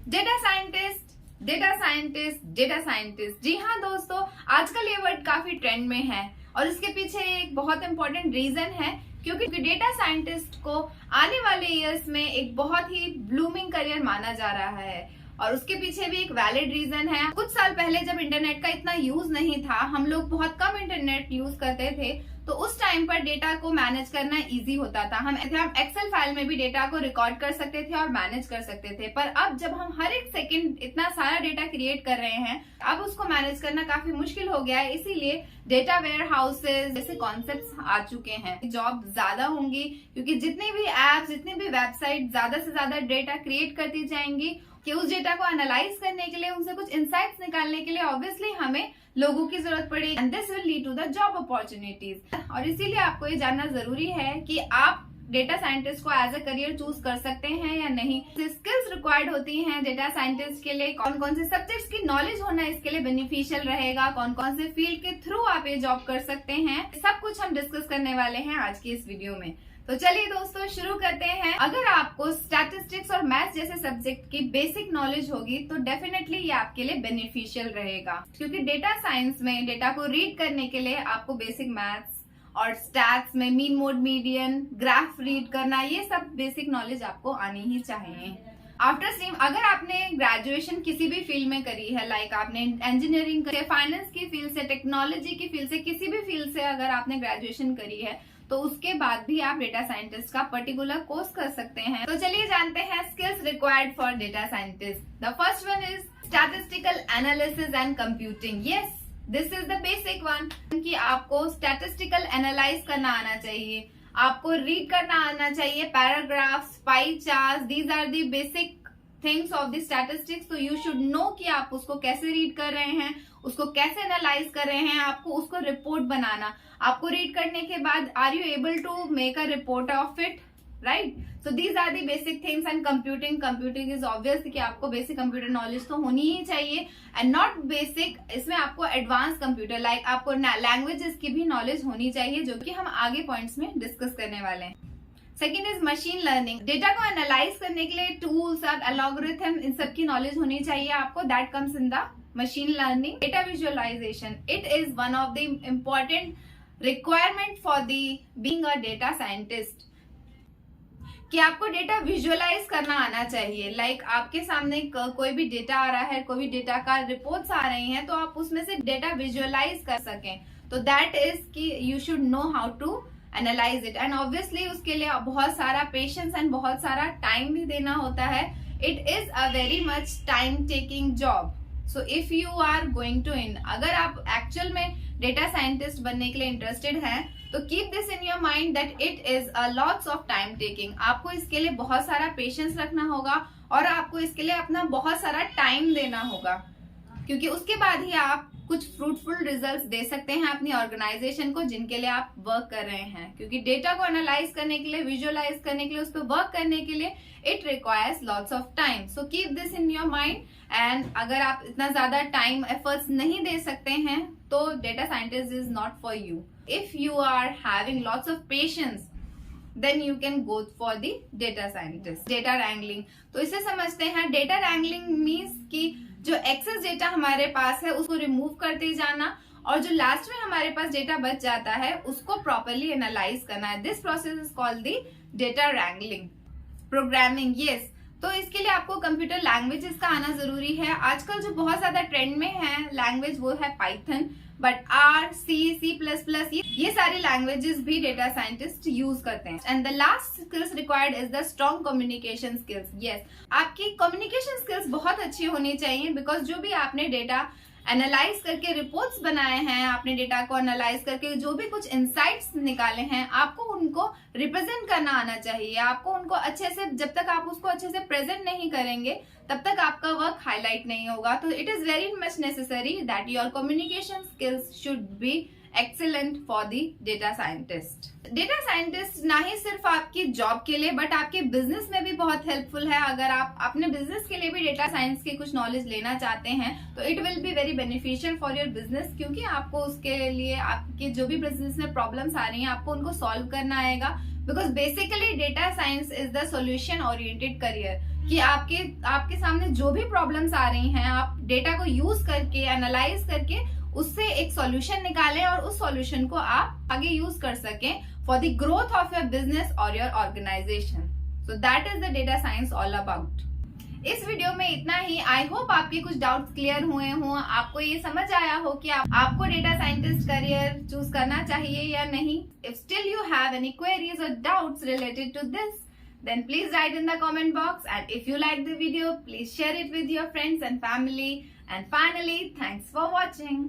Data scientist, data scientist, data scientist. जी हाँ दोस्तों, आजकल ये वर्ड काफी ट्रेंड में है और इसके पीछे एक बहुत इंपॉर्टेंट रीजन है, क्योंकि डेटा साइंटिस्ट को आने वाले इयर्स में एक बहुत ही ब्लूमिंग करियर माना जा रहा है और उसके पीछे भी एक वैलिड रीजन है। कुछ साल पहले जब इंटरनेट का इतना यूज नहीं था, हम लोग बहुत कम इंटरनेट यूज करते थे, तो उस टाइम पर डेटा को मैनेज करना इजी होता था। हम एक्सेल फाइल में भी डेटा को रिकॉर्ड कर सकते थे और मैनेज कर सकते थे। पर अब जब हम हर एक सेकंड इतना सारा डेटा क्रिएट कर रहे हैं, अब उसको मैनेज करना काफी मुश्किल हो गया है। इसीलिए डेटा वेयर हाउसेज जैसे कॉन्सेप्ट्स आ चुके हैं। जॉब ज्यादा होंगी क्योंकि जितनी भी एप्स, जितनी भी वेबसाइट ज्यादा से ज्यादा डेटा क्रिएट करती जाएंगी कि उस डेटा को एनालाइज करने के लिए, उनसे कुछ इंसाइट्स निकालने के लिए ऑब्वियसली हमें लोगों की जरूरत पड़ेगी and this will lead to the job opportunities. और इसीलिए आपको ये जानना जरूरी है कि आप डेटा साइंटिस्ट को एज ए करियर चूज कर सकते हैं या नहीं। स्किल्स रिक्वायर्ड होती हैं डेटा साइंटिस्ट के लिए, कौन कौन से सब्जेक्ट्स की नॉलेज होना इसके लिए बेनिफिशियल रहेगा, कौन कौन से फील्ड के थ्रू आप ये जॉब कर सकते हैं, सब कुछ हम डिस्कस करने वाले हैं आज की इस वीडियो में। तो चलिए दोस्तों शुरू करते हैं। अगर आपको स्टैटिस्टिक्स और मैथ्स जैसे सब्जेक्ट की बेसिक नॉलेज होगी तो डेफिनेटली ये आपके लिए बेनिफिशियल रहेगा, क्योंकि डेटा साइंस में डेटा को रीड करने के लिए आपको बेसिक मैथ्स और स्टैट्स में mean mode median, graph read करना, ये सब बेसिक नॉलेज आपको आनी ही चाहिए। आफ्टर स्ट्रीम अगर आपने ग्रेजुएशन किसी भी फील्ड में करी है, लाइक आपने इंजीनियरिंग करी है, फाइनेंस की फील्ड से, टेक्नोलॉजी की फील्ड से, किसी भी फील्ड से अगर आपने ग्रेजुएशन करी है तो उसके बाद भी आप डेटा साइंटिस्ट का पर्टिकुलर कोर्स कर सकते हैं। तो चलिए जानते हैं skills required for data scientist. The first one is statistical analysis and computing. Yes, this is the basic one कि आपको स्टैटिस्टिकल एनालाइज करना आना चाहिए, आपको रीड करना आना चाहिए, paragraphs, pie chart, these are the basic things of the statistics. तो यू शुड नो कि आप उसको कैसे रीड कर रहे हैं, उसको कैसे एनालाइज कर रहे हैं, आपको उसको रिपोर्ट बनाना। आपको रीड करने के बाद are you able to make a report of it, right? So these are the basic things. And computing is obvious कि आपको बेसिक कंप्यूटर नॉलेज तो होनी ही चाहिए एंड नॉट बेसिक, इसमें आपको एडवांस कंप्यूटर लाइक आपको लैंग्वेजेस की भी नॉलेज होनी चाहिए, जो कि हम आगे पॉइंट्स में डिस्कस करने वाले हैं। Second is machine learning. Data को एनालाइज करने के लिए टूल्स और एल्गोरिथम, इन सब की नॉलेज होनी चाहिए आपको। That comes in the machine learning. Data visualisation, it is one of the important requirement for the being a data scientist, कि आपको डेटा विजुअलाइज करना आना चाहिए। लाइक आपके सामने कोई भी डेटा आ रहा है, कोई भी डेटा का रिपोर्ट्स आ रही हैं, तो आप उसमें से डेटा विजुअलाइज कर सकें। तो दैट इज कि you should know how to analyse it and obviously उसके लिए बहुत सारा पेशेंस एंड बहुत सारा टाइम भी देना होता है। It is a very much time taking job. So if you are going to अगर आप एक्चुअल में डेटा साइंटिस्ट बनने के लिए इंटरेस्टेड हैं, तो keep this in your mind that it is a lots of time taking. आपको इसके लिए बहुत सारा पेशेंस रखना होगा और आपको इसके लिए अपना बहुत सारा टाइम देना होगा, क्योंकि उसके बाद ही आप कुछ फ्रूटफुल रिजल्ट्स दे सकते हैं अपनी ऑर्गेनाइजेशन को जिनके लिए आप वर्क कर रहे हैं। क्योंकि डेटा को एनालाइज करने के लिए, विजुअलाइज करने के लिए, उस पर वर्क करने के लिए it requires lots of time. So keep this in your mind. And अगर आप इतना ज्यादा टाइम एफर्ट्स नहीं दे सकते हैं तो data scientist is not for you. If you are having lots of patience then you can go for the data scientist. Data wrangling, तो इसे समझते हैं। डेटा wrangling means कि जो एक्सेस डेटा हमारे पास है उसको रिमूव करते जाना और जो लास्ट में हमारे पास डेटा बच जाता है उसको प्रॉपरली एनालाइज करना है। This process is called the data wrangling. Programming, yes, तो इसके लिए आपको कंप्यूटर लैंग्वेजेस का आना जरूरी है। आजकल जो बहुत ज्यादा ट्रेंड में है लैंग्वेज वो है पाइथन, बट आर, C++, ये सारी लैंग्वेजेस भी डेटा साइंटिस्ट यूज करते हैं। And the last skills required is the strong communication skills. Yes, आपकी कम्युनिकेशन स्किल्स बहुत अच्छी होनी चाहिए, बिकॉज जो भी आपने डेटा एनालाइज करके रिपोर्ट्स बनाए हैं, आपने डेटा को एनालाइज करके जो भी कुछ इंसाइट्स निकाले हैं, आपको उनको रिप्रेजेंट करना आना चाहिए। आपको उनको अच्छे से, जब तक आप उसको अच्छे से प्रेजेंट नहीं करेंगे तब तक आपका वर्क हाईलाइट नहीं होगा। तो it is very much necessary that your communication skills should be excellent for the data scientist. Data scientist ना ही सिर्फ आपकी जॉब के लिए बट आपके बिजनेस में भी बहुत हेल्पफुल है। अगर आप अपने बिजनेस के लिए भी डेटा साइंस की कुछ नॉलेज लेना चाहते हैं तो it will be very beneficial for your business, क्योंकि आपको उसके लिए आपके जो भी बिजनेस में प्रॉब्लम्स आ रही हैं आपको उनको सॉल्व करना आएगा। Because basically data science is the solution oriented career, कि आपके सामने जो भी प्रॉब्लम्स आ रही हैं, आप डेटा को यूज करके, एनालाइज करके उससे एक सॉल्यूशन निकालें और उस सॉल्यूशन को आप आगे यूज कर सकें for the growth of your business और your organisation. So that is the data science all about. इस वीडियो में इतना ही। आई होप आपके कुछ डाउट्स क्लियर हुए हों, आपको ये समझ आया हो कि आपको डेटा साइंटिस्ट करियर चूज करना चाहिए या नहीं। If still you have any queries और doubts related to this, then please write in the comment box, and if you like the video, please share it with your friends and family. And finally, thanks for watching.